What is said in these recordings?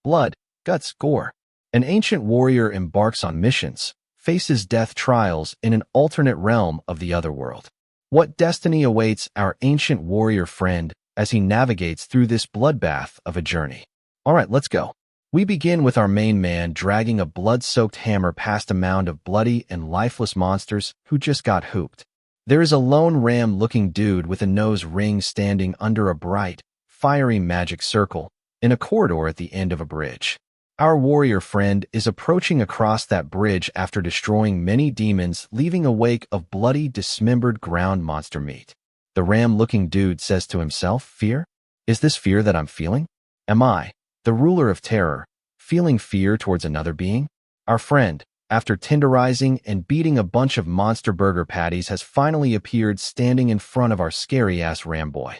blood, guts, gore. An ancient warrior embarks on missions, faces death trials in an alternate realm of the Otherworld. What destiny awaits our ancient warrior friend as he navigates through this bloodbath of a journey? Alright, let's go. We begin with our main man dragging a blood-soaked hammer past a mound of bloody and lifeless monsters who just got hooped. There is a lone ram-looking dude with a nose ring standing under a bright, fiery magic circle in a corridor at the end of a bridge. Our warrior friend is approaching across that bridge after destroying many demons, leaving a wake of bloody, dismembered ground monster meat. The ram-looking dude says to himself, "Fear? Is this fear that I'm feeling? Am I, the ruler of terror, feeling fear towards another being?" Our friend, after tenderizing and beating a bunch of monster burger patties, has finally appeared standing in front of our scary-ass Ramboy.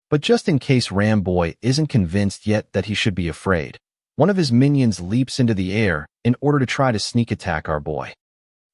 But just in case Ramboy isn't convinced yet that he should be afraid, one of his minions leaps into the air in order to try to sneak attack our boy.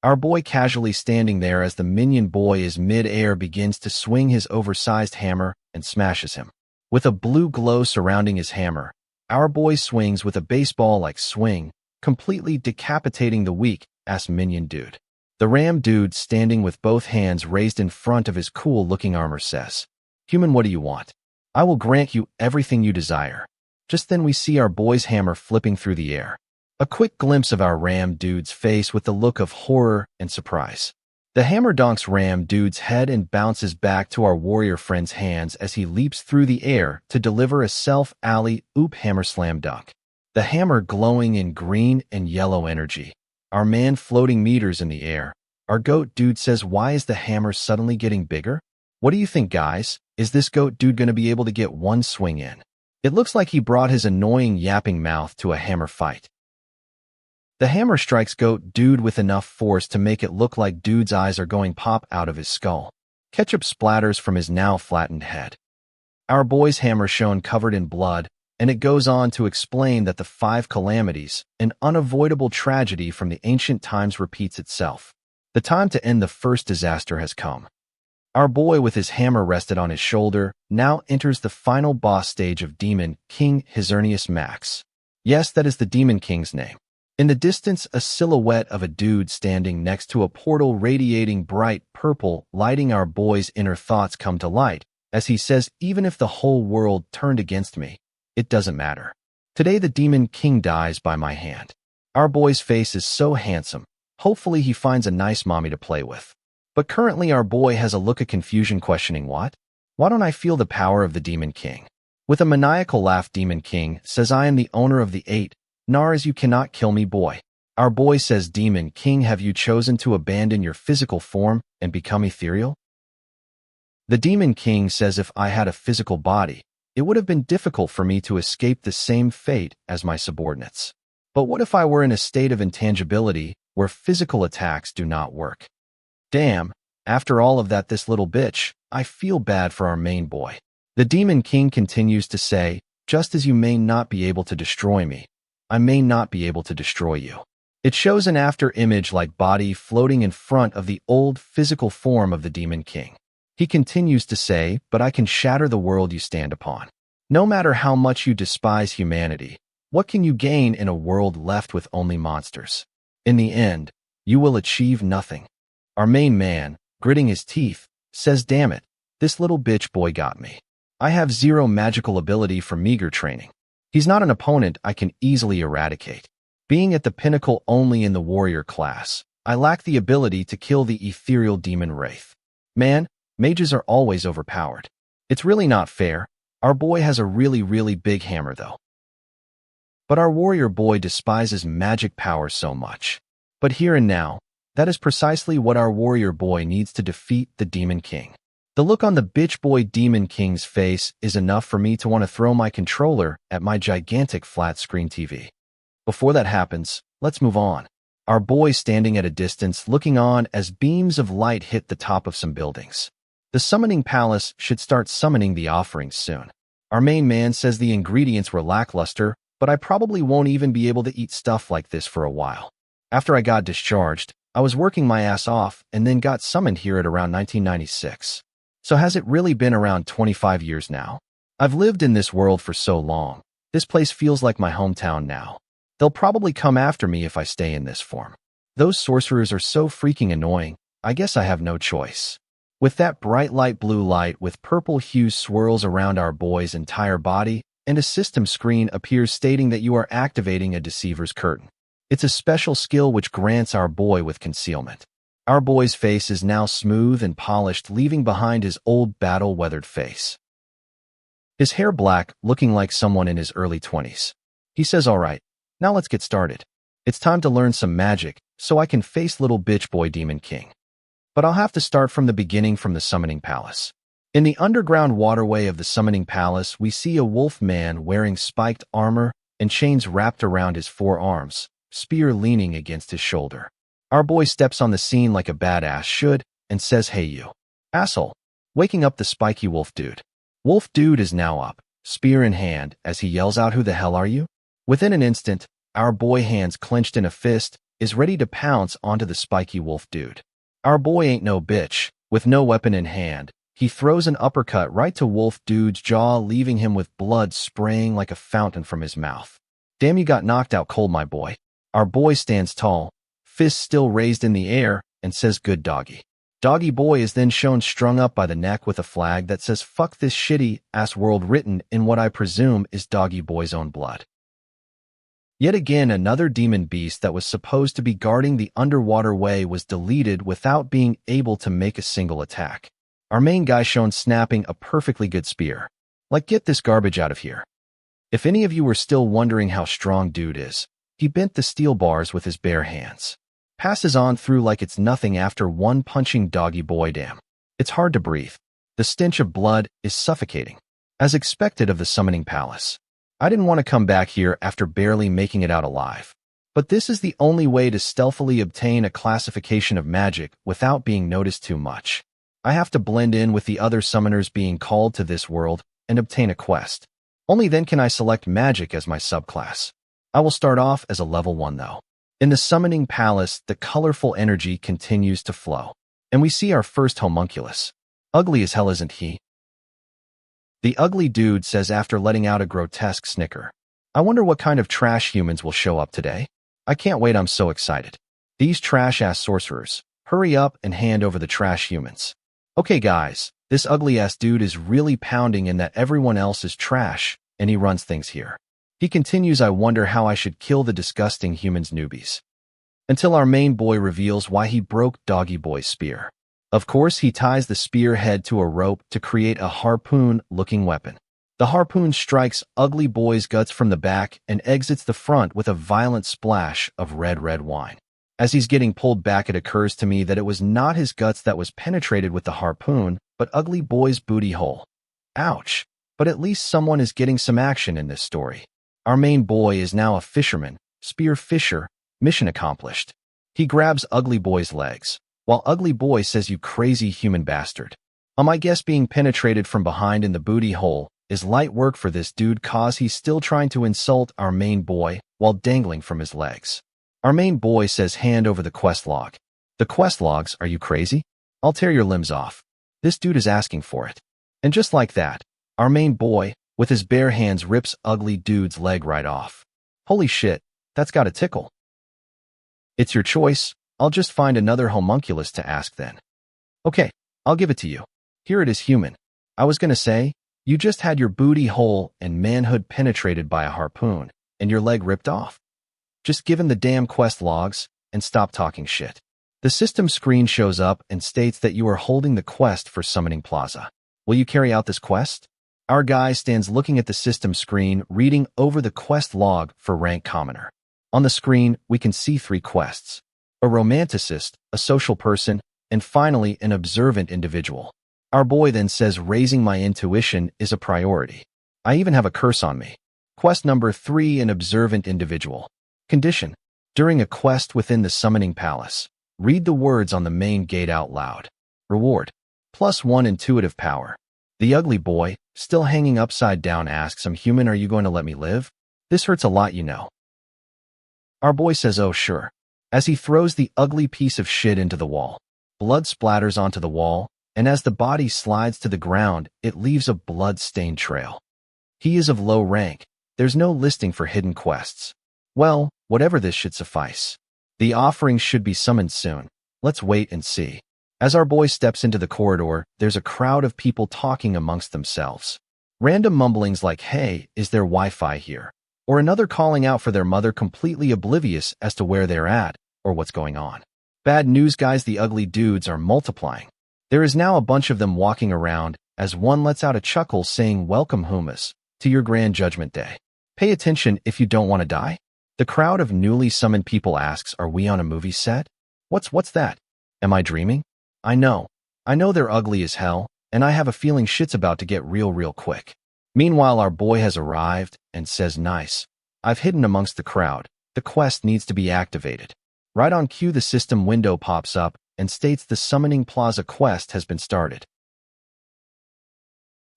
Our boy casually standing there as the minion boy is mid-air begins to swing his oversized hammer and smashes him. With a blue glow surrounding his hammer, our boy swings with a baseball-like swing, completely decapitating the weak-ass minion dude. The ram dude standing with both hands raised in front of his cool-looking armor says, "Human, what do you want? I will grant you everything you desire." Just then we see our boy's hammer flipping through the air. A quick glimpse of our ram dude's face with the look of horror and surprise. The hammer donks ram dude's head and bounces back to our warrior friend's hands as he leaps through the air to deliver a self-alley-oop hammer slam dunk. The hammer glowing in green and yellow energy. Our man floating meters in the air. Our goat dude says, "Why is the hammer suddenly getting bigger? What do you think, guys? Is this goat dude going to be able to get one swing in?" It looks like he brought his annoying yapping mouth to a hammer fight. The hammer strikes goat dude with enough force to make it look like dude's eyes are going pop out of his skull. Ketchup splatters from his now flattened head. Our boy's hammer shown covered in blood, and it goes on to explain that the 5 calamities, an unavoidable tragedy from the ancient times, repeats itself. The time to end the first disaster has come. Our boy, with his hammer rested on his shoulder, now enters the final boss stage of Demon King Hisernius Max. Yes, that is the Demon King's name. In the distance, a silhouette of a dude standing next to a portal radiating bright purple, lighting our boy's inner thoughts come to light, as he says, "Even if the whole world turned against me, it doesn't matter. Today the Demon King dies by my hand." Our boy's face is so handsome. Hopefully he finds a nice mommy to play with. But currently our boy has a look of confusion, questioning, "What? Why don't I feel the power of the Demon King?" With a maniacal laugh, Demon King says, "I am the owner of the 8. Nars, you cannot kill me, boy." Our boy says, "Demon King, have you chosen to abandon your physical form and become ethereal?" The Demon King says, "If I had a physical body, it would have been difficult for me to escape the same fate as my subordinates. But what if I were in a state of intangibility where physical attacks do not work? Damn, after all of that, this little bitch, I feel bad for our main boy." The Demon King continues to say, "Just as you may not be able to destroy me, I may not be able to destroy you." It shows an after-image-like body floating in front of the old physical form of the Demon King. He continues to say, "But I can shatter the world you stand upon. No matter how much you despise humanity, what can you gain in a world left with only monsters? In the end, you will achieve nothing." Our main man, gritting his teeth, says, "Damn it, this little bitch boy got me. I have 0 magical ability from meager training. He's not an opponent I can easily eradicate. Being at the pinnacle only in the warrior class, I lack the ability to kill the ethereal demon wraith. Man, mages are always overpowered. It's really not fair. Our boy has a really big hammer though." But our warrior boy despises magic power so much. But here and now, that is precisely what our warrior boy needs to defeat the Demon King. The look on the bitch boy Demon King's face is enough for me to want to throw my controller at my gigantic flat screen TV. Before that happens, let's move on. Our boy standing at a distance looking on as beams of light hit the top of some buildings. The summoning palace should start summoning the offerings soon. Our main man says the ingredients were lackluster, but I probably won't even be able to eat stuff like this for a while. After I got discharged, I was working my ass off and then got summoned here at around 1996. So has it really been around 25 years now? I've lived in this world for so long. This place feels like my hometown now. They'll probably come after me if I stay in this form. Those sorcerers are so freaking annoying. I guess I have no choice. With that bright light blue light with purple hues swirls around our boy's entire body, and a system screen appears stating that you are activating a deceiver's curtain. It's a special skill which grants our boy with concealment. Our boy's face is now smooth and polished, leaving behind his old battle-weathered face. His hair black, looking like someone in his early 20s. He says, "All right, now let's get started. It's time to learn some magic, so I can face little bitch boy Demon King. But I'll have to start from the beginning, from the Summoning Palace." In the underground waterway of the Summoning Palace, we see a wolf man wearing spiked armor and chains wrapped around his forearms, spear leaning against his shoulder. Our boy steps on the scene like a badass should and says, "Hey you, asshole," waking up the spiky wolf dude. Wolf dude is now up, spear in hand, as he yells out, "Who the hell are you?" Within an instant, our boy, hands clenched in a fist, is ready to pounce onto the spiky wolf dude. Our boy ain't no bitch. With no weapon in hand, he throws an uppercut right to wolf dude's jaw, leaving him with blood spraying like a fountain from his mouth. "Damn, you got knocked out cold, my boy." Our boy stands tall, fists still raised in the air, and says, "Good doggy." Doggy boy is then shown strung up by the neck with a flag that says, "Fuck this shitty ass world," written in what I presume is doggy boy's own blood. Yet again, another demon beast that was supposed to be guarding the underwater way was deleted without being able to make a single attack. Our main guy shown snapping a perfectly good spear. Like, get this garbage out of here. If any of you were still wondering how strong dude is, he bent the steel bars with his bare hands. Passes on through like it's nothing after one punching doggy boy. Damn. It's hard to breathe. The stench of blood is suffocating. As expected of the Summoning Palace. I didn't want to come back here after barely making it out alive. But this is the only way to stealthily obtain a classification of magic without being noticed too much. I have to blend in with the other summoners being called to this world and obtain a quest. Only then can I select magic as my subclass. I will start off as a level 1 though. In the Summoning Palace, the colorful energy continues to flow. And we see our first homunculus. Ugly as hell, isn't he? The ugly dude says after letting out a grotesque snicker. "I wonder what kind of trash humans will show up today. I can't wait, I'm so excited. These trash-ass sorcerers, hurry up and hand over the trash humans." Okay guys, this ugly-ass dude is really pounding in that everyone else is trash, and he runs things here. He continues, "I wonder how I should kill the disgusting humans newbies." Until our main boy reveals why he broke doggy boy's spear. Of course, he ties the spear head to a rope to create a harpoon-looking weapon. The harpoon strikes ugly boy's guts from the back and exits the front with a violent splash of red wine. As he's getting pulled back, it occurs to me that it was not his guts that was penetrated with the harpoon, but ugly boy's booty hole. Ouch. But at least someone is getting some action in this story. Our main boy is now a fisherman, spear fisher, mission accomplished. He grabs ugly boy's legs, while ugly boy says, "You crazy human bastard." I guess being penetrated from behind in the booty hole is light work for this dude, cause he's still trying to insult our main boy while dangling from his legs. Our main boy says, "Hand over the quest log." The quest logs? Are you crazy? I'll tear your limbs off. This dude is asking for it. And just like that, our main boy, with his bare hands, rips ugly dude's leg right off. Holy shit, that's gotta tickle. It's your choice. I'll just find another homunculus to ask then. Okay, I'll give it to you. Here it is, human. I was gonna say, you just had your booty hole and manhood penetrated by a harpoon, and your leg ripped off. Just give him the damn quest logs, and stop talking shit. The system screen shows up and states that you are holding the quest for Summoning Plaza. Will you carry out this quest? Our guy stands looking at the system screen, reading over the quest log for rank commoner. On the screen, we can see 3 quests. A romanticist, a social person, and finally an observant individual. Our boy then says raising my intuition is a priority. I even have a curse on me. Quest number 3, an observant individual. Condition: during a quest within the Summoning Palace, read the words on the main gate out loud. Reward: +1 intuitive power. The ugly boy, still hanging upside down, asks, "I'm human, are you going to let me live? This hurts a lot, you know." Our boy says, "Oh sure," as he throws the ugly piece of shit into the wall. Blood splatters onto the wall, and as the body slides to the ground, it leaves a blood-stained trail. He is of low rank. There's no listing for hidden quests. Well, whatever this should suffice. The offerings should be summoned soon. Let's wait and see. As our boy steps into the corridor, there's a crowd of people talking amongst themselves. Random mumblings like, "Hey, is there Wi-Fi here?" Or another calling out for their mother, completely oblivious as to where they're at or what's going on. Bad news, guys, the ugly dudes are multiplying. There is now a bunch of them walking around as one lets out a chuckle saying, "Welcome, Humas, to your grand judgment day. Pay attention if you don't want to die." The crowd of newly summoned people asks, "Are we on a movie set? What's that? Am I dreaming?" I know they're ugly as hell, and I have a feeling shit's about to get real quick. Meanwhile, our boy has arrived and says, "Nice. I've hidden amongst the crowd. The quest needs to be activated." Right on cue, the system window pops up and states the Summoning Plaza quest has been started.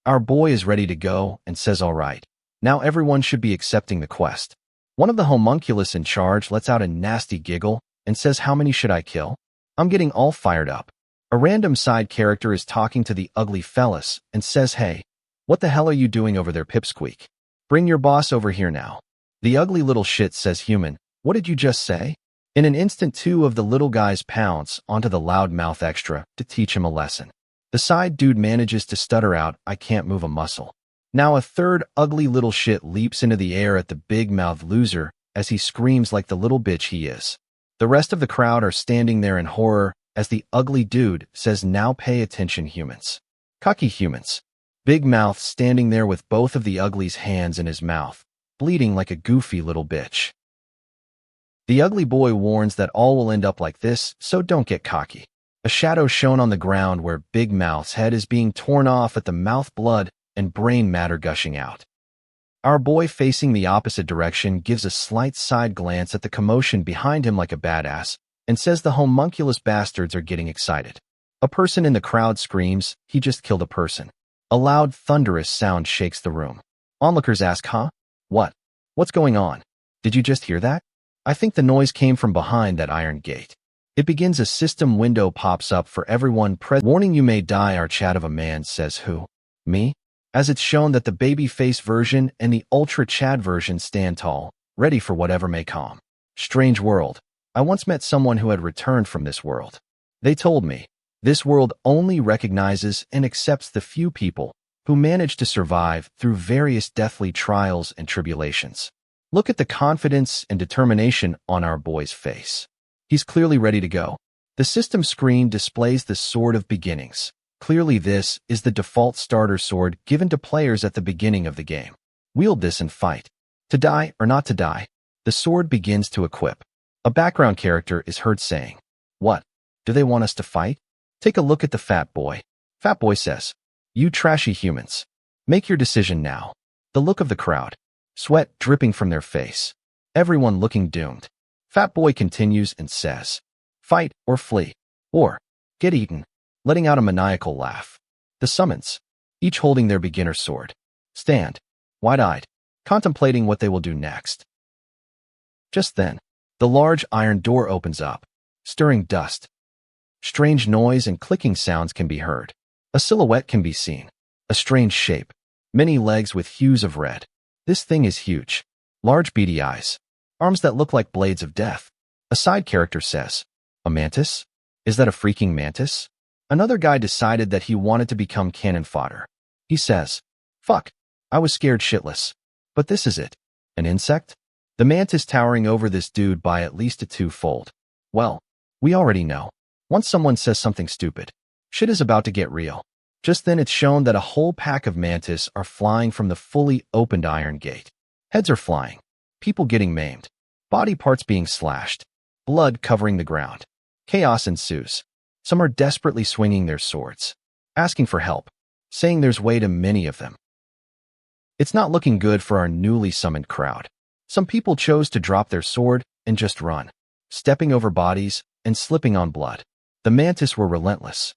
Our boy is ready to go and says, "All right. Now everyone should be accepting the quest." One of the homunculus in charge lets out a nasty giggle and says, "How many should I kill?" I'm getting all fired up. A random side character is talking to the ugly fellas and says, "Hey, what the hell are you doing over there, Pipsqueak? Bring your boss over here now." The ugly little shit says, "Human, what did you just say?" In an instant, two of the little guys pounce onto the loudmouth extra to teach him a lesson. The side dude manages to stutter out, "I can't move a muscle." Now a third ugly little shit leaps into the air at the big-mouthed loser as he screams like the little bitch he is. The rest of the crowd are standing there in horror as the ugly dude says, "Now pay attention, humans. Cocky humans." Big Mouth standing there with both of the ugly's hands in his mouth, bleeding like a goofy little bitch. The ugly boy warns that all will end up like this, so don't get cocky. A shadow shown on the ground where Big Mouth's head is being torn off at the mouth, blood and brain matter gushing out. Our boy, facing the opposite direction, gives a slight side glance at the commotion behind him like a badass and says the homunculus bastards are getting excited. A person in the crowd screams, "He just killed a person." A loud, thunderous sound shakes the room. Onlookers ask, "Huh? What? What's going on? Did you just hear that?" I think the noise came from behind that iron gate. It begins. A system window pops up for everyone present. "Warning, you may die." Our chat of a man says, "Who? Me?" As it's shown that the baby face version and the ultra Chad version stand tall, ready for whatever may come. Strange world. I once met someone who had returned from this world. They told me, this world only recognizes and accepts the few people who manage to survive through various deathly trials and tribulations. Look at the confidence and determination on our boy's face. He's clearly ready to go. The system screen displays the Sword of Beginnings. Clearly this is the default starter sword given to players at the beginning of the game. Wield this and fight. To die or not to die, the sword begins to equip. A background character is heard saying, "What? Do they want us to fight?" Take a look at the fat boy. Fat boy says, "You trashy humans. Make your decision now." The look of the crowd. Sweat dripping from their face. Everyone looking doomed. Fat boy continues and says, "Fight or flee. Or get eaten," letting out a maniacal laugh. The summons, each holding their beginner sword, stand, wide-eyed, contemplating what they will do next. Just then, the large iron door opens up, stirring dust. Strange noise and clicking sounds can be heard. A silhouette can be seen. A strange shape. Many legs with hues of red. This thing is huge. Large beady eyes. Arms that look like blades of death. A side character says, "A mantis? Is that a freaking mantis?" Another guy decided that he wanted to become cannon fodder. He says, "Fuck, I was scared shitless. But this is it. An insect?" The mantis towering over this dude by at least a two-fold. Well, we already know. Once someone says something stupid, shit is about to get real. Just then it's shown that a whole pack of mantis are flying from the fully opened iron gate. Heads are flying. People getting maimed. Body parts being slashed. Blood covering the ground. Chaos ensues. Some are desperately swinging their swords, asking for help, saying there's way too many of them. It's not looking good for our newly summoned crowd. Some people chose to drop their sword and just run, stepping over bodies and slipping on blood. The mantis were relentless.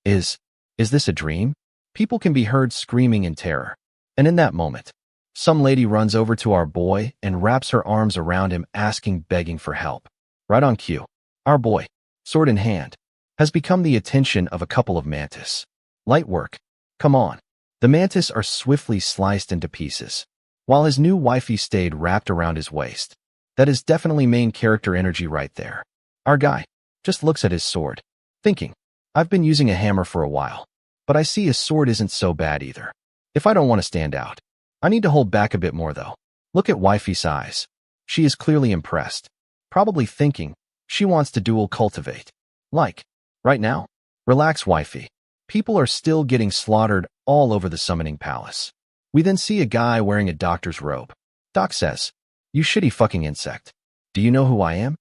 Is this a dream? People can be heard screaming in terror. And in that moment, some lady runs over to our boy and wraps her arms around him, asking, begging for help. Right on cue, our boy, sword in hand, has become the attention of a couple of mantis. Light work. Come on. The mantis are swiftly sliced into pieces. while his new wifey stayed wrapped around his waist. That is definitely main character energy right there. Our guy just looks at his sword, thinking, I've been using a hammer for a while, but I see his sword isn't so bad either. If I don't want to stand out, I need to hold back a bit more though. Look at wifey's eyes. She is clearly impressed, probably thinking she wants to dual cultivate. Like, right now? Relax, wifey. People are still getting slaughtered all over the summoning palace. We then see a guy wearing a doctor's robe. Doc says, you shitty fucking insect. Do you know who I am?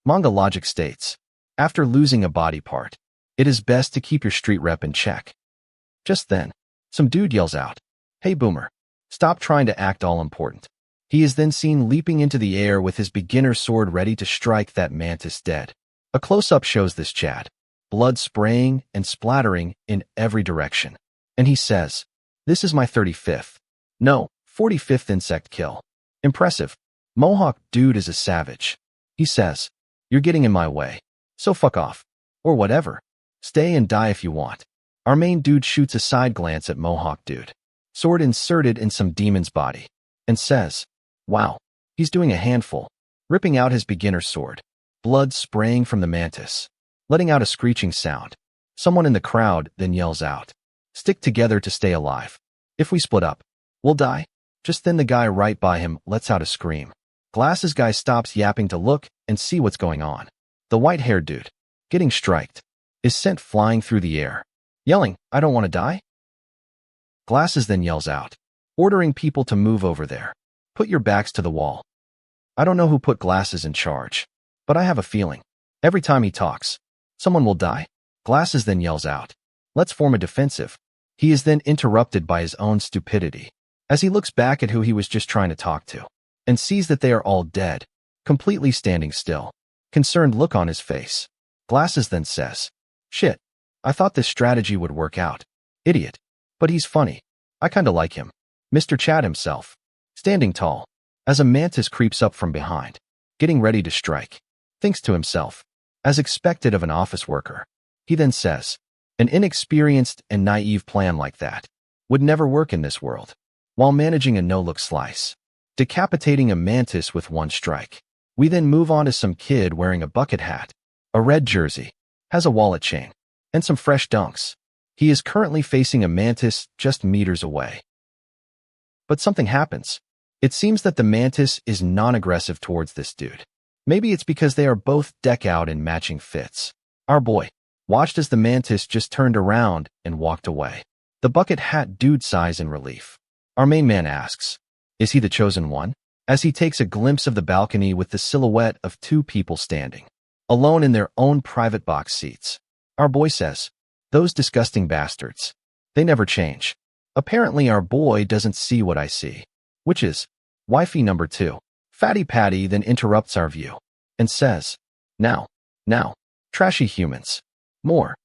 Manga logic states, after losing a body part, it is best to keep your street rep in check. Just then, some dude yells out, hey boomer, stop trying to act all important. He is then seen leaping into the air with his beginner sword ready to strike that mantis dead. A close-up shows this Chad, blood spraying and splattering in every direction. And he says, this is my 35th. No, 45th insect kill. Impressive. Mohawk dude is a savage. He says, you're getting in my way. So fuck off. Or whatever. Stay and die if you want. Our main dude shoots a side glance at Mohawk dude, sword inserted in some demon's body, and says, wow, he's doing a handful, ripping out his beginner sword, blood spraying from the mantis, letting out a screeching sound. Someone in the crowd then yells out, stick together to stay alive. If we split up, we'll die. Just then the guy right by him lets out a scream. Glasses guy stops yapping to look and see what's going on. The white-haired dude, getting striked, is sent flying through the air, yelling, I don't want to die. Glasses then yells out, ordering people to move over there. Put your backs to the wall. I don't know who put Glasses in charge, but I have a feeling, every time he talks, someone will die. Glasses then yells out, let's form a defensive. He is then interrupted by his own stupidity, as he looks back at who he was just trying to talk to, and sees that they are all dead, completely standing still. Concerned look on his face. Glasses then says, shit, I thought this strategy would work out. Idiot. But he's funny. I kinda like him. Mr. Chad himself, standing tall, as a mantis creeps up from behind, getting ready to strike, thinks to himself, as expected of an office worker. He then says, an inexperienced and naive plan like that would never work in this world, while managing a no-look slice, decapitating a mantis with one strike. We then move on to some kid wearing a bucket hat, a red jersey, has a wallet chain, and some fresh dunks. He is currently facing a mantis just meters away. But something happens. It seems that the mantis is non-aggressive towards this dude. Maybe it's because they are both decked out in matching fits. Our boy watched as the mantis just turned around and walked away. The bucket hat dude sighs in relief. Our main man asks, is he the chosen one? As he takes a glimpse of the balcony with the silhouette of two people standing, alone in their own private box seats. Our boy says, those disgusting bastards. They never change. Apparently our boy doesn't see what I see, which is wifey number 2. Fatty Patty then interrupts our view and says, now, trashy humans. More.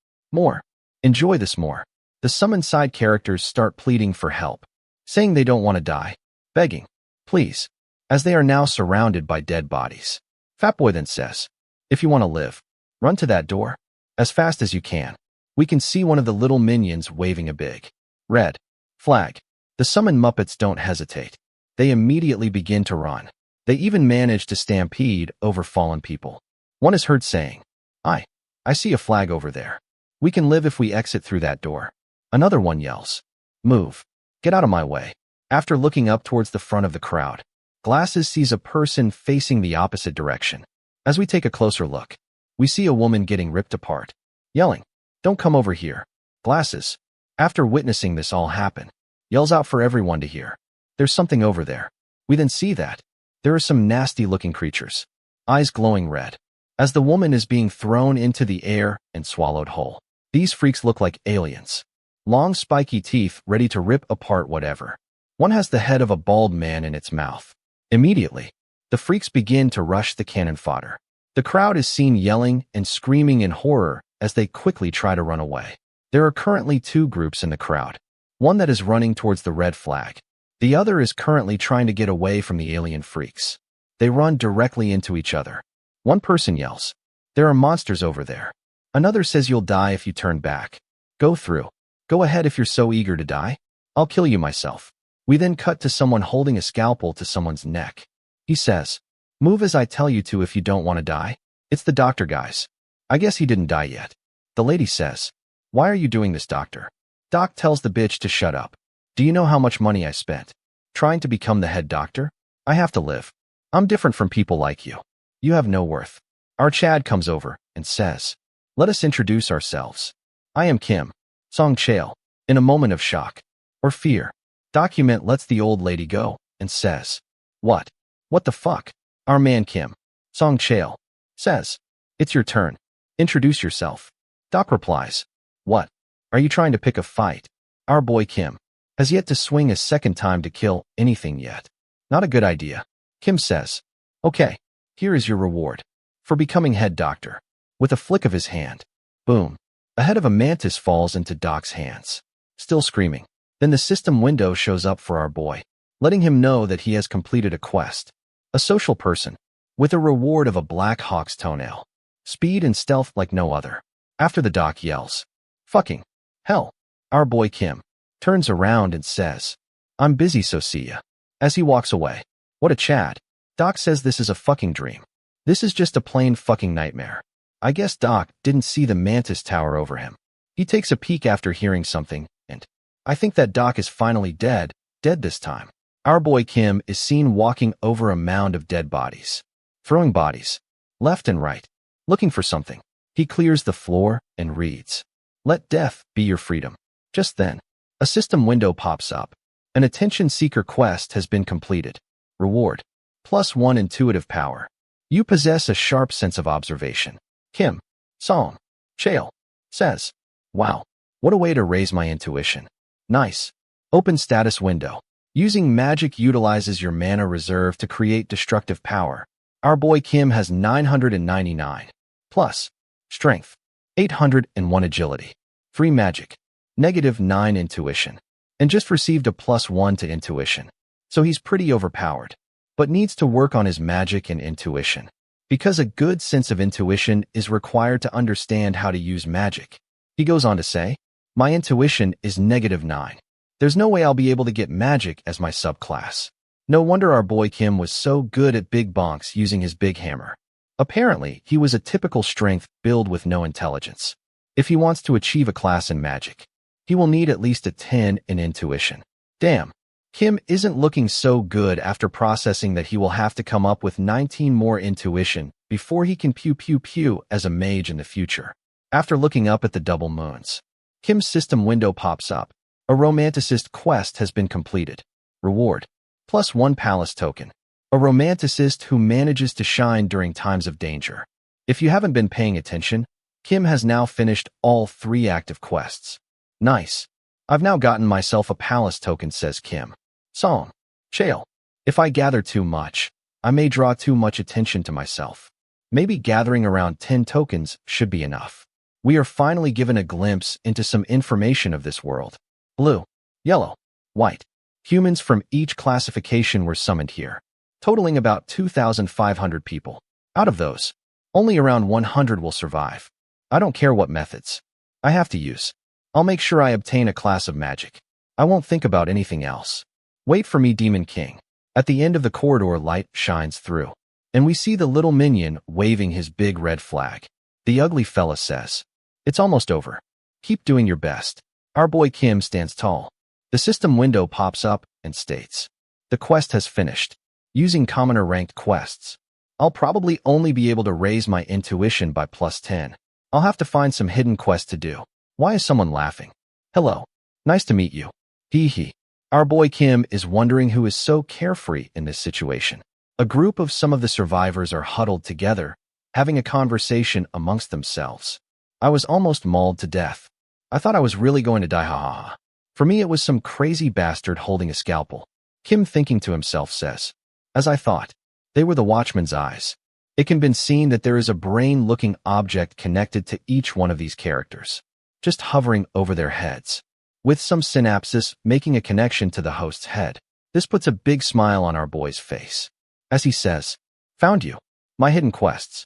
Enjoy this more. The summoned side characters start pleading for help, saying they don't want to die, begging, please, as they are now surrounded by dead bodies. Fatboy then says, if you want to live, run to that door, as fast as you can. We can see one of the little minions waving a big, red flag. The summoned Muppets don't hesitate. They immediately begin to run. They even manage to stampede over fallen people. One is heard saying, I see a flag over there. We can live if we exit through that door. Another one yells, move. Get out of my way. After looking up towards the front of the crowd, Glasses sees a person facing the opposite direction. As we take a closer look, we see a woman getting ripped apart, yelling, don't come over here. Glasses, after witnessing this all happen, yells out for everyone to hear, there's something over there. We then see that there are some nasty-looking creatures, eyes glowing red, as the woman is being thrown into the air and swallowed whole. These freaks look like aliens. Long spiky teeth ready to rip apart whatever. One has the head of a bald man in its mouth. Immediately, the freaks begin to rush the cannon fodder. The crowd is seen yelling and screaming in horror as they quickly try to run away. There are currently 2 groups in the crowd. One that is running towards the red flag. The other is currently trying to get away from the alien freaks. They run directly into each other. One person yells, there are monsters over there. Another says you'll die if you turn back. Go through. Go ahead if you're so eager to die. I'll kill you myself. We then cut to someone holding a scalpel to someone's neck. He says, "Move as I tell you to if you don't want to die." It's the doctor, guys. I guess he didn't die yet. The lady says, "Why are you doing this, doctor?" Doc tells the bitch to shut up. "Do you know how much money I spent trying to become the head doctor? I have to live. I'm different from people like you. You have no worth." Our Chad comes over and says, "Let us introduce ourselves. I am Kim Song Chael." In a moment of shock or fear, Document lets the old lady go and says, What? What the fuck?" Our man Kim Song Chael says, "It's your turn. Introduce yourself." Doc replies, "What? Are you trying to pick a fight?" Our boy Kim has yet to swing a second time to kill anything yet. Not a good idea. Kim says, "Okay, here is your reward for becoming head doctor." With a flick of his hand, boom, a head of a mantis falls into Doc's hands, still screaming. Then the system window shows up for our boy, letting him know that he has completed a quest. A social person, with a reward of a black hawk's toenail. Speed and stealth like no other. After the Doc yells, "Fucking hell," our boy Kim turns around and says, "I'm busy, so see ya." As he walks away, what a Chad. Doc says this is a fucking dream. This is just a plain fucking nightmare. I guess Doc didn't see the mantis tower over him. He takes a peek after hearing something, and I think that Doc is finally dead this time. Our boy Kim is seen walking over a mound of dead bodies, throwing bodies left and right, looking for something. He clears the floor and reads, "Let death be your freedom." Just then, a system window pops up. An attention seeker quest has been completed. Reward: +1 intuitive power. You possess a sharp sense of observation. Kim Song Chael says, "Wow, what a way to raise my intuition. Nice." Open status window. Using magic utilizes your mana reserve to create destructive power. Our boy Kim has 999 plus strength, 801 agility, 3 magic, -9 intuition, and just received a +1 to intuition. So he's pretty overpowered, but needs to work on his magic and intuition, because a good sense of intuition is required to understand how to use magic. He goes on to say, "My intuition is -9. There's no way I'll be able to get magic as my subclass." No wonder our boy Kim was so good at big bonks using his big hammer. Apparently, he was a typical strength build with no intelligence. If he wants to achieve a class in magic, he will need at least a 10 in intuition. Damn, Kim isn't looking so good after processing that he will have to come up with 19 more intuition before he can pew as a mage in the future. After looking up at the double moons, Kim's system window pops up. A romanticist quest has been completed. Reward: +1 palace token. A romanticist who manages to shine during times of danger. If you haven't been paying attention, Kim has now finished all 3 active quests. Nice. I've now gotten myself a palace token, says Kim Song Chael. If I gather too much, I may draw too much attention to myself. Maybe gathering around 10 tokens should be enough. We are finally given a glimpse into some information of this world. Blue, yellow, white. Humans from each classification were summoned here, totaling about 2,500 people. Out of those, only around 100 will survive. I don't care what methods I have to use. I'll make sure I obtain a class of magic. I won't think about anything else. Wait for me, Demon King. At the end of the corridor, light shines through, and we see the little minion waving his big red flag. The ugly fella says, "It's almost over. Keep doing your best." Our boy Kim stands tall. The system window pops up and states, "The quest has finished." Using commoner ranked quests, I'll probably only be able to raise my intuition by +10. I'll have to find some hidden quest to do. Why is someone laughing? Hello. Nice to meet you. Hee hee. Our boy Kim is wondering who is so carefree in this situation. A group of some of the survivors are huddled together, having a conversation amongst themselves. I was almost mauled to death. I thought I was really going to die, ha ha ha. For me, it was some crazy bastard holding a scalpel. Kim, thinking to himself, says, "As I thought, they were the watchman's eyes." It can be seen that there is a brain-looking object connected to each one of these characters, just hovering over their heads, with some synapses making a connection to the host's head. This puts a big smile on our boy's face, as he says, "Found you. My hidden quests.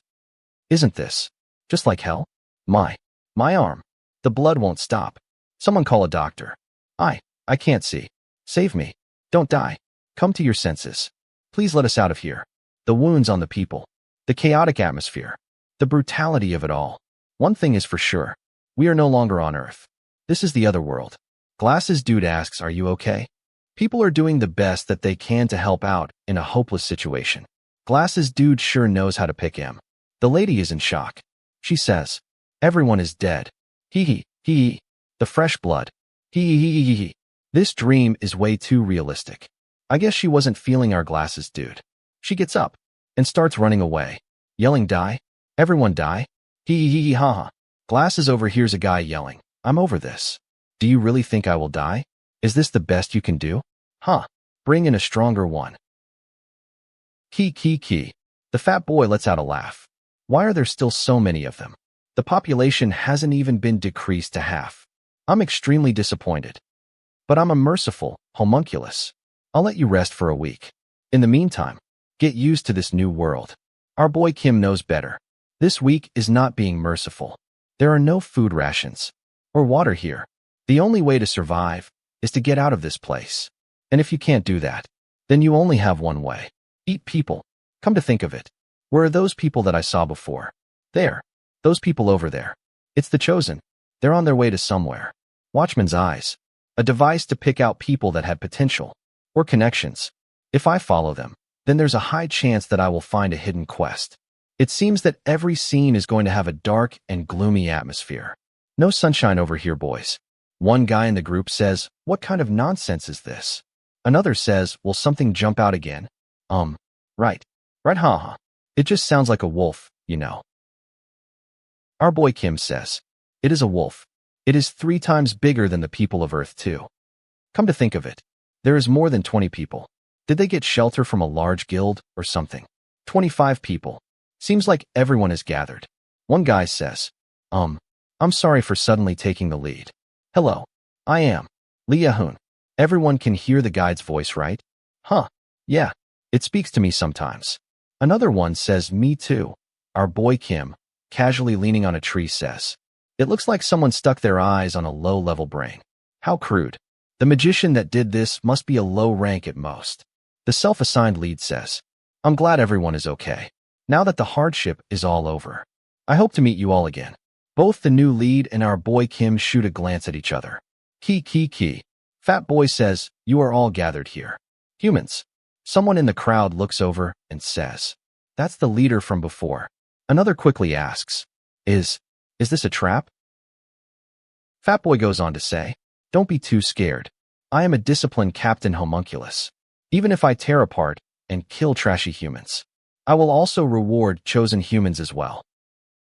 Isn't this just like hell? My arm. The blood won't stop. Someone call a doctor. I can't see. Save me." Don't die. Come to your senses. Please let us out of here. The wounds on the people. The chaotic atmosphere. The brutality of it all. One thing is for sure. We are no longer on Earth. This is the other world. Glasses Dude asks, are you okay? People are doing the best that they can to help out in a hopeless situation. Glasses Dude sure knows how to pick him. The lady is in shock. She says, everyone is dead. Hee hee. The fresh blood. Hee. This dream is way too realistic. I guess she wasn't feeling our Glasses Dude. She gets up and starts running away, yelling, die? Everyone die? Hee ha. Glasses overhears a guy yelling, I'm over this. Do you really think I will die? Is this the best you can do? Huh. Bring in a stronger one. Key. The fat boy lets out a laugh. Why are there still so many of them? The population hasn't even been decreased to half. I'm extremely disappointed. But I'm a merciful homunculus. I'll let you rest for a week. In the meantime, get used to this new world. Our boy Kim knows better. This week is not being merciful. There are no food rations or water here. The only way to survive is to get out of this place. And if you can't do that, then you only have one way. Eat people. Come to think of it. Where are those people that I saw before? There. Those people over there. It's the chosen. They're on their way to somewhere. Watchman's eyes. A device to pick out people that had potential or connections. If I follow them, then there's a high chance that I will find a hidden quest. It seems that every scene is going to have a dark and gloomy atmosphere. No sunshine over here, boys. One guy in the group says, what kind of nonsense is this? Another says, will something jump out again? Right, haha. It just sounds like a wolf, you know. Our boy Kim says, it is a wolf. It is 3 times bigger than the people of Earth too. Come to think of it, there is more than 20 people. Did they get shelter from a large guild or something? 25 people. Seems like everyone is gathered. One guy says, I'm sorry for suddenly taking the lead. Hello, I am Lee Yahun. Everyone can hear the guide's voice, right? Huh, yeah, it speaks to me sometimes. Another one says, me too. Our boy Kim, casually leaning on a tree, says, it looks like someone stuck their eyes on a low-level brain. How crude. The magician that did this must be a low rank at most. The self-assigned lead says, I'm glad everyone is okay. Now that the hardship is all over. I hope to meet you all again. Both the new lead and our boy Kim shoot a glance at each other. Key. Fat boy says, you are all gathered here. Humans. Someone in the crowd looks over and says, that's the leader from before. Another quickly asks, is this a trap? Fat boy goes on to say, don't be too scared. I am a disciplined Captain Homunculus. Even if I tear apart and kill trashy humans, I will also reward chosen humans as well.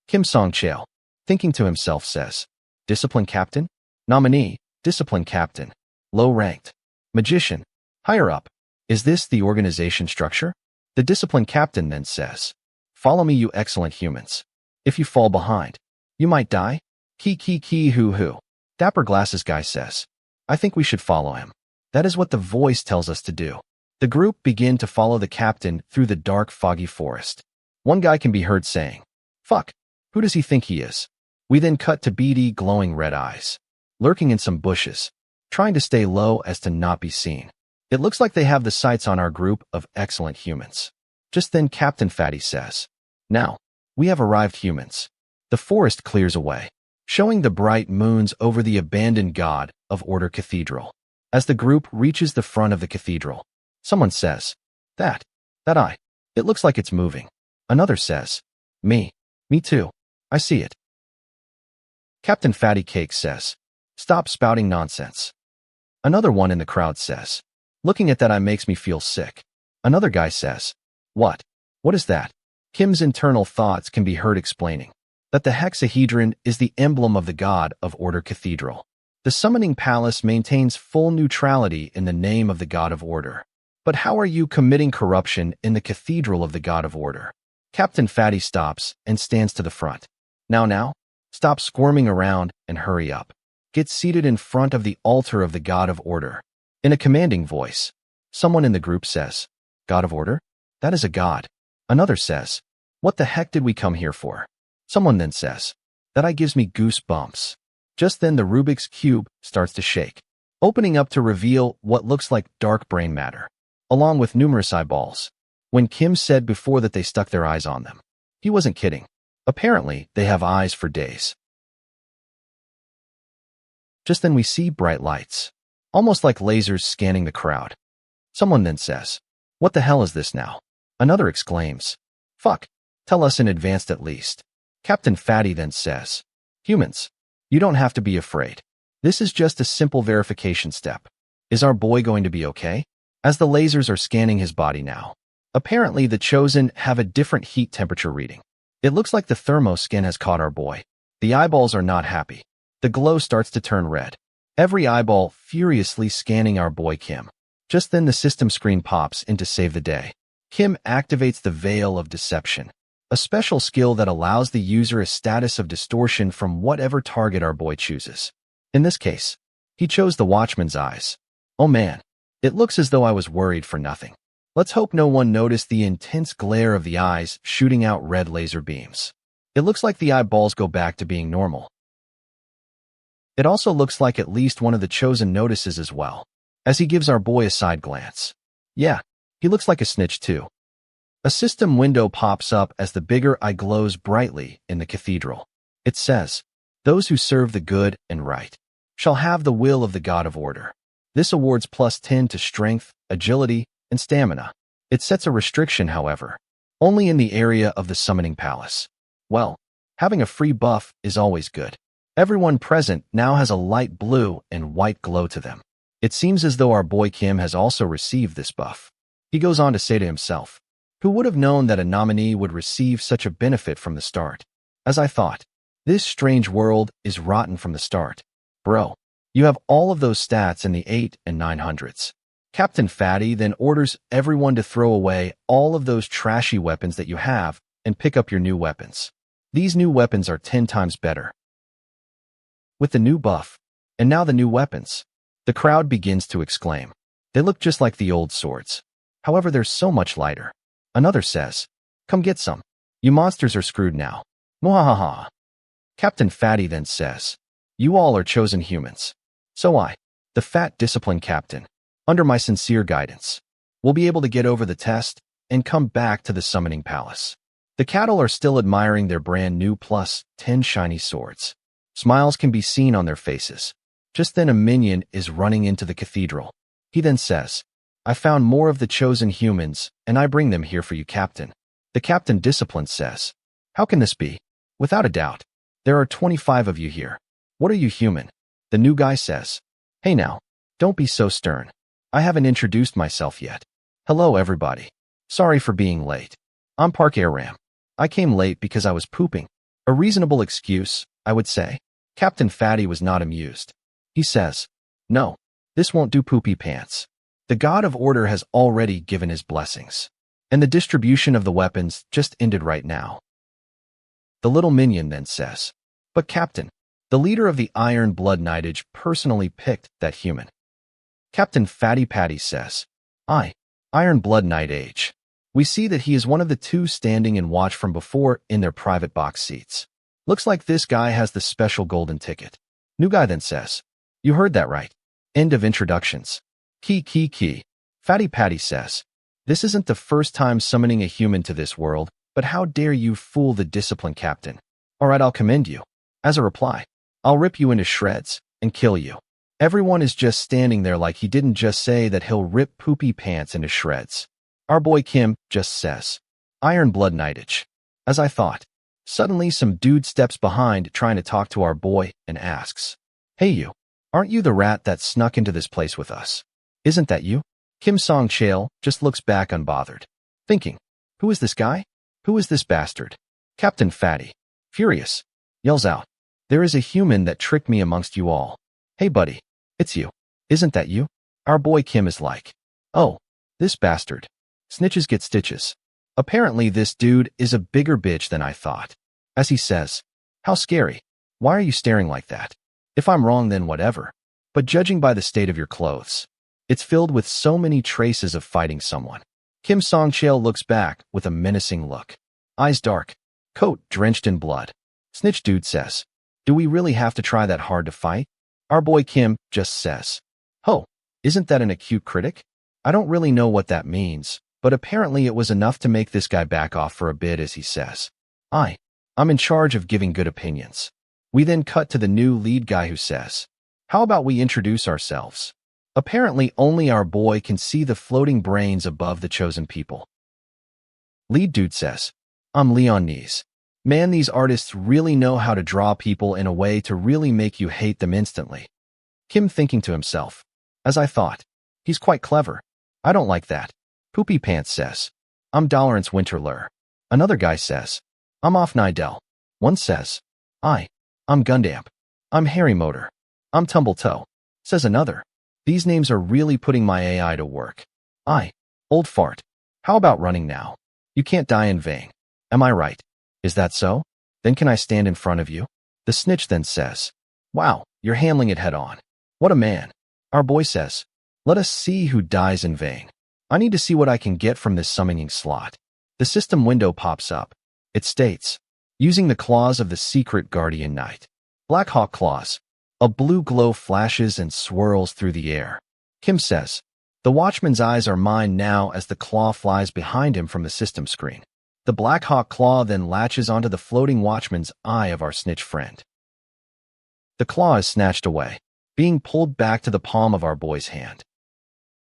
Kim Song-cheol, thinking to himself, says, disciplined captain? Nominee, disciplined captain. Low-ranked. Magician. Higher up. Is this the organization structure? The disciplined captain then says, follow me, you excellent humans. If you fall behind, you might die. Key, hoo. Dapper Glasses guy says, I think we should follow him. That is what the voice tells us to do. The group begin to follow the captain through the dark, foggy forest. One guy can be heard saying, fuck, who does he think he is? We then cut to beady, glowing red eyes, lurking in some bushes, trying to stay low as to not be seen. It looks like they have the sights on our group of excellent humans. Just then Captain Fatty says, now, we have arrived, humans. The forest clears away, showing the bright moons over the abandoned God of Order Cathedral. As the group reaches the front of the cathedral, someone says, that eye, it looks like it's moving. Another says, me too, I see it. Captain Fatty Cake says, stop spouting nonsense. Another one in the crowd says, looking at that eye makes me feel sick. Another guy says, what is that? Kim's internal thoughts can be heard explaining that the hexahedron is the emblem of the God of Order Cathedral. The summoning palace maintains full neutrality in the name of the God of Order. But how are you committing corruption in the Cathedral of the God of Order? Captain Fatty stops and stands to the front. Now, stop squirming around and hurry up. Get seated in front of the altar of the God of Order. In a commanding voice, someone in the group says, God of Order? That is a god. Another says, what the heck did we come here for? Someone then says, that eye gives me goosebumps. Just then the Rubik's Cube starts to shake. opening up to reveal what looks like dark brain matter, along with numerous eyeballs. When Kim said before that they stuck their eyes on them, he wasn't kidding. Apparently, they have eyes for days. Just then we see bright lights, almost like lasers scanning the crowd. Someone then says, "What the hell is this now?" Another exclaims, "Fuck, tell us in advance at least." Captain Fatty then says, "Humans, you don't have to be afraid. This is just a simple verification step. Is our boy going to be okay?" As the lasers are scanning his body now, apparently the Chosen have a different heat temperature reading. It looks like the thermo skin has caught our boy. The eyeballs are not happy. The glow starts to turn red. Every eyeball furiously scanning our boy Kim. Just then the system screen pops in to save the day. Kim activates the Veil of Deception, a special skill that allows the user a status of distortion from whatever target our boy chooses. In this case, he chose the Watchman's eyes. Oh man, it looks as though I was worried for nothing. Let's hope no one noticed the intense glare of the eyes shooting out red laser beams. It looks like the eyeballs go back to being normal. It also looks like at least one of the Chosen notices as well, as he gives our boy a side glance. Yeah, he looks like a snitch too. A system window pops up as the bigger eye glows brightly in the cathedral. It says, "Those who serve the good and right shall have the will of the God of Order." This awards +10 to strength, agility, and stamina. It sets a restriction, however, only in the area of the summoning palace. Well, having a free buff is always good. Everyone present now has a light blue and white glow to them. It seems as though our boy Kim has also received this buff. He goes on to say to himself, "Who would have known that a nominee would receive such a benefit from the start?" As I thought, this strange world is rotten from the start. Bro, you have all of those stats in the 8 and 900s. Captain Fatty then orders everyone to throw away all of those trashy weapons that you have and pick up your new weapons. These new weapons are 10 times better. With the new buff, and now the new weapons, the crowd begins to exclaim. They look just like the old swords. However, they're so much lighter. Another says, "Come get some. You monsters are screwed now." Mwahaha. Captain Fatty then says, "You all are chosen humans. So I, the fat disciplined captain, under my sincere guidance, will be able to get over the test and come back to the summoning palace." The cattle are still admiring their brand new +10 shiny swords. Smiles can be seen on their faces. Just then a minion is running into the cathedral. He then says, "I found more of the chosen humans, and I bring them here for you, Captain." The captain disciplined says, "How can this be? Without a doubt, there are 25 of you here. What are you human?" The new guy says, "Hey now, don't be so stern. I haven't introduced myself yet. Hello everybody. Sorry for being late. I'm Park Aram. I came late because I was pooping. A reasonable excuse, I would say." Captain Fatty was not amused. He says, "No, this won't do, poopy pants. The God of Order has already given his blessings, and the distribution of the weapons just ended right now." The little minion then says, "But Captain, the leader of the Iron Blood Knightage personally picked that human." Captain Fatty Patty says, Iron Blood Knight Age. We see that he is one of the two standing in watch from before in their private box seats. Looks like this guy has the special golden ticket." New guy then says, "You heard that right. End of introductions. Key. Fatty Patty says, "This isn't the first time summoning a human to this world, but how dare you fool the disciplined captain? All right, I'll commend you. As a reply, I'll rip you into shreds and kill you." Everyone is just standing there like he didn't just say that he'll rip poopy pants into shreds. Our boy Kim just says, "Iron Blood Knightage." As I thought, suddenly some dude steps behind trying to talk to our boy and asks, "Hey you, aren't you the rat that snuck into this place with us? Isn't that you?" Kim Song Chail just looks back unbothered, thinking, "Who is this guy? Who is this bastard?" Captain Fatty, furious, yells out, "There is a human that tricked me amongst you all. Hey buddy, it's you. Isn't that you?" Our boy Kim is like, "Oh, this bastard. Snitches get stitches." Apparently this dude is a bigger bitch than I thought. As he says, "How scary. Why are you staring like that? If I'm wrong then whatever. But judging by the state of your clothes, it's filled with so many traces of fighting someone." Kim Song Chail looks back with a menacing look. Eyes dark, coat drenched in blood. Snitch dude says, "Do we really have to try that hard to fight?" Our boy Kim just says, Oh, isn't that an acute critic? I don't really know what that means, but apparently it was enough to make this guy back off for a bit as he says, I'm in charge of giving good opinions. We then cut to the new lead guy who says, how about we introduce ourselves? Apparently only our boy can see the floating brains above the chosen people. Lead dude says, I'm Leonese. Man, these artists really know how to draw people in a way to really make you hate them instantly. Kim thinking to himself, as I thought, he's quite clever. I don't like that. Poopy Pants says, I'm Dolorance Winterler. Another guy says, I'm Off Nidell. One says, I'm Gundamp. I'm Harry Motor. I'm Tumbletoe. Says another. These names are really putting my AI to work. Old fart. How about running now? You can't die in vain. Am I right? Is that so? Then can I stand in front of you? The snitch then says, wow, you're handling it head on. What a man. Our boy says, let us see who dies in vain. I need to see what I can get from this summoning slot. The system window pops up. It states, using the claws of the secret guardian knight. Black Hawk claws. A blue glow flashes and swirls through the air. Kim says, the watchman's eyes are mine now as the claw flies behind him from the system screen. The Black Hawk claw then latches onto the floating watchman's eye of our snitch friend. The claw is snatched away, being pulled back to the palm of our boy's hand.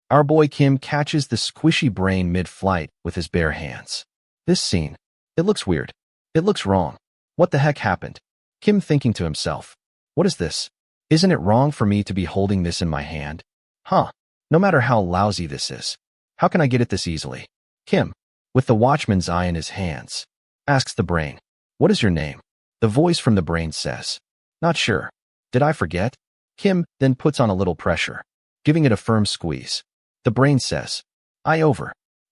Our boy Kim catches the squishy brain mid-flight with his bare hands. This scene, it looks weird. It looks wrong. What the heck happened? Kim thinking to himself, what is this? Isn't it wrong for me to be holding this in my hand? No matter how lousy this is. How can I get it this easily? Kim, with the watchman's eye in his hands, asks the brain, what is your name? The voice from the brain says, not sure. Did I forget? Kim then puts on a little pressure, giving it a firm squeeze. The brain says,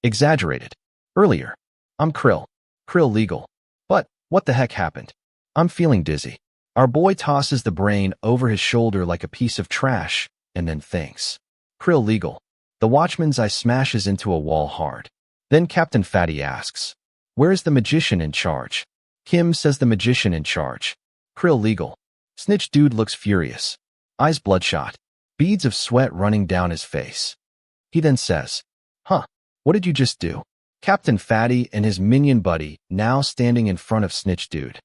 exaggerated. Earlier. I'm Krill legal. But, what the heck happened? I'm feeling dizzy. Our boy tosses the brain over his shoulder like a piece of trash, and then thinks, Krill legal. The watchman's eye smashes into a wall hard. Then Captain Fatty asks, where is the magician in charge? Kim says the magician in charge. Krill legal. Snitch dude looks furious. Eyes bloodshot. Beads of sweat running down his face. He then says, what did you just do? Captain Fatty and his minion buddy, now standing in front of Snitch dude,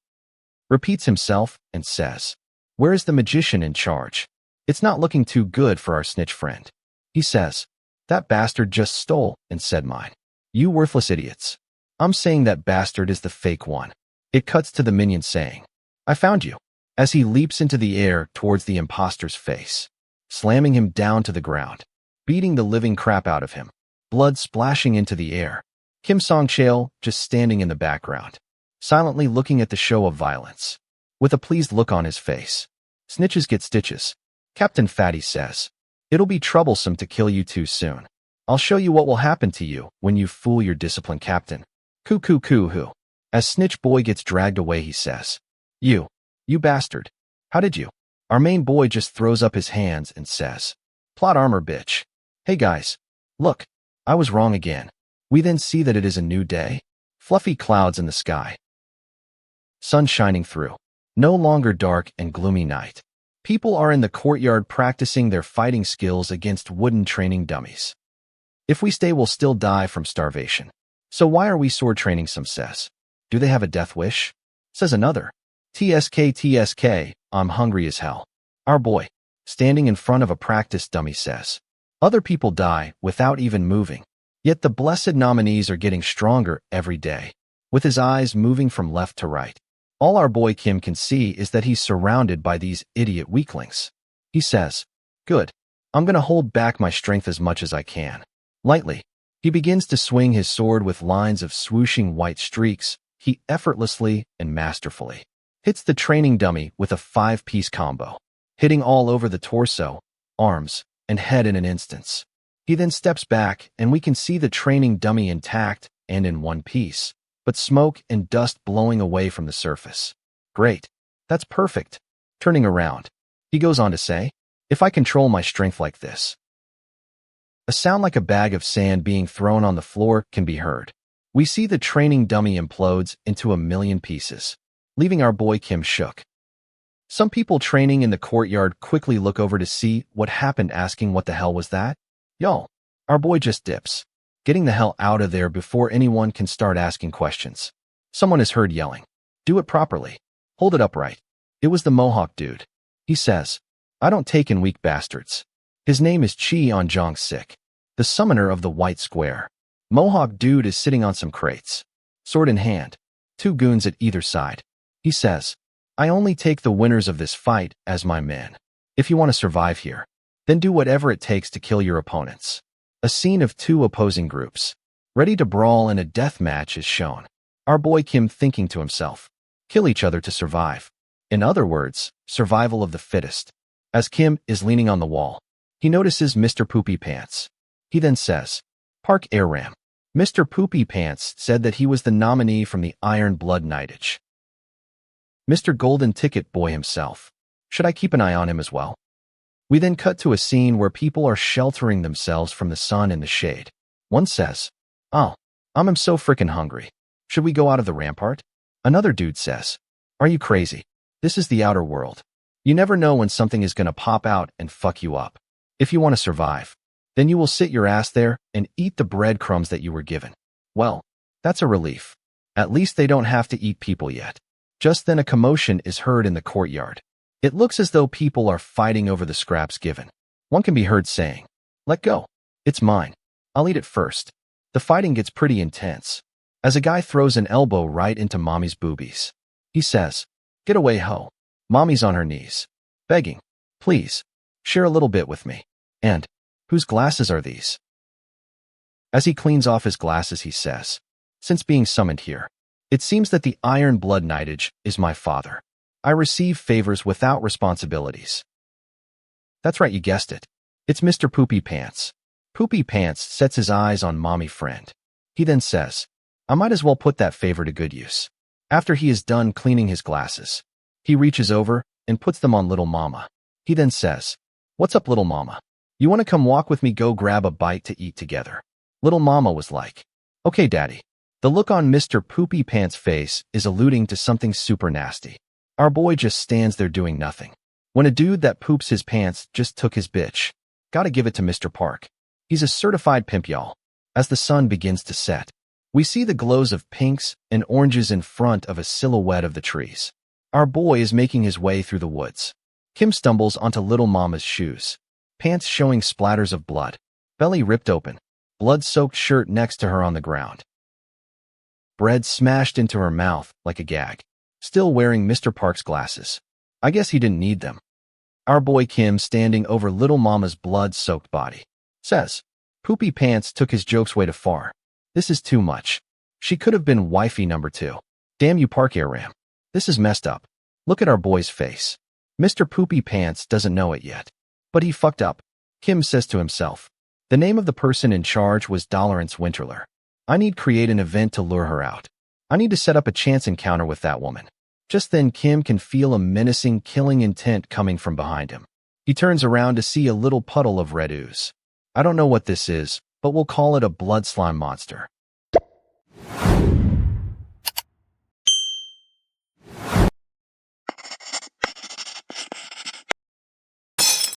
repeats himself and says, where is the magician in charge? It's not looking too good for our snitch friend. He says, that bastard just stole and said mine. You worthless idiots. I'm saying that bastard is the fake one. It cuts to the minion saying, I found you, as he leaps into the air towards the imposter's face, slamming him down to the ground, beating the living crap out of him, blood splashing into the air. Kim Song-cheol just standing in the background, silently looking at the show of violence, with a pleased look on his face. Snitches get stitches. Captain Fatty says, it'll be troublesome to kill you too soon. I'll show you what will happen to you when you fool your disciplined captain. Coo-coo-coo-hoo. As Snitch Boy gets dragged away, he says, you bastard. How did you? Our main boy just throws up his hands and says, plot armor bitch. Hey guys, look, I was wrong again. We then see that it is a new day. Fluffy clouds in the sky. Sun shining through. No longer dark and gloomy night. People are in the courtyard practicing their fighting skills against wooden training dummies. If we stay, we'll still die from starvation. So why are we sword training? Some says. Do they have a death wish? Says another. TSK, I'm hungry as hell. Our boy, standing in front of a practice dummy, says. Other people die without even moving. Yet the blessed nominees are getting stronger every day. With his eyes moving from left to right. All our boy Kim can see is that he's surrounded by these idiot weaklings. He says, good. I'm gonna hold back my strength as much as I can. Lightly, he begins to swing his sword with lines of swooshing white streaks. He effortlessly and masterfully hits the training dummy with a 5-piece combo, hitting all over the torso, arms, and head in an instant. He then steps back and we can see the training dummy intact and in one piece, but smoke and dust blowing away from the surface. Great. That's perfect. Turning around, he goes on to say, if I control my strength like this. A sound like a bag of sand being thrown on the floor can be heard. We see the training dummy implodes into a million pieces, leaving our boy Kim shook. Some people training in the courtyard quickly look over to see what happened, asking what the hell was that? Yo, our boy just dips. Getting the hell out of there before anyone can start asking questions. Someone is heard yelling. Do it properly. Hold it upright. It was the Mohawk dude. He says, I don't take in weak bastards. His name is Chi on Jong Sik, the summoner of the White Square. Mohawk dude is sitting on some crates. Sword in hand. 2 goons at either side. He says, I only take the winners of this fight as my men. If you want to survive here, then do whatever it takes to kill your opponents. A scene of 2 opposing groups, ready to brawl in a death match, is shown. Our boy Kim thinking to himself, kill each other to survive. In other words, survival of the fittest. As Kim is leaning on the wall, he notices Mr. Poopy Pants. He then says, Park Air Ram. Mr. Poopy Pants said that he was the nominee from the Iron Blood Knightage. Mr. Golden Ticket Boy himself. Should I keep an eye on him as well? We then cut to a scene where people are sheltering themselves from the sun in the shade. One says, oh, I'm so frickin' hungry. Should we go out of the rampart? Another dude says, are you crazy? This is the outer world. You never know when something is gonna pop out and fuck you up. If you want to survive, then you will sit your ass there and eat the breadcrumbs that you were given. Well, that's a relief. At least they don't have to eat people yet. Just then a commotion is heard in the courtyard. It looks as though people are fighting over the scraps given. One can be heard saying, let go. It's mine. I'll eat it first. The fighting gets pretty intense, as a guy throws an elbow right into Mommy's boobies. He says, get away, ho. Mommy's on her knees, begging, please, share a little bit with me. And, whose glasses are these? As he cleans off his glasses, he says, since being summoned here, it seems that the Iron Blood Knightage is my father. I receive favors without responsibilities. That's right, you guessed it. It's Mr. Poopy Pants. Poopy Pants sets his eyes on Mommy Friend. He then says, I might as well put that favor to good use. After he is done cleaning his glasses, he reaches over and puts them on Little Mama. He then says, what's up, Little Mama? You want to come walk with me, go grab a bite to eat together? Little Mama was like, okay, Daddy. The look on Mr. Poopy Pants' face is alluding to something super nasty. Our boy just stands there doing nothing. When a dude that poops his pants just took his bitch. Gotta give it to Mr. Park. He's a certified pimp, y'all. As the sun begins to set, we see the glows of pinks and oranges in front of a silhouette of the trees. Our boy is making his way through the woods. Kim stumbles onto Little Mama's shoes, pants showing splatters of blood, belly ripped open, blood-soaked shirt next to her on the ground. Bread smashed into her mouth like a gag. Still wearing Mr. Park's glasses. I guess he didn't need them. Our boy Kim, standing over Little Mama's blood-soaked body, says, Poopy Pants took his jokes way too far. This is too much. She could have been wifey number 2. Damn you, Park Air Ram. This is messed up. Look at our boy's face. Mr. Poopy Pants doesn't know it yet, but he fucked up. Kim says to himself. The name of the person in charge was Dolorance Winterler. I need create an event to lure her out. I need to set up a chance encounter with that woman. Just then Kim can feel a menacing, killing intent coming from behind him. He turns around to see a little puddle of red ooze. I don't know what this is, but we'll call it a blood slime monster.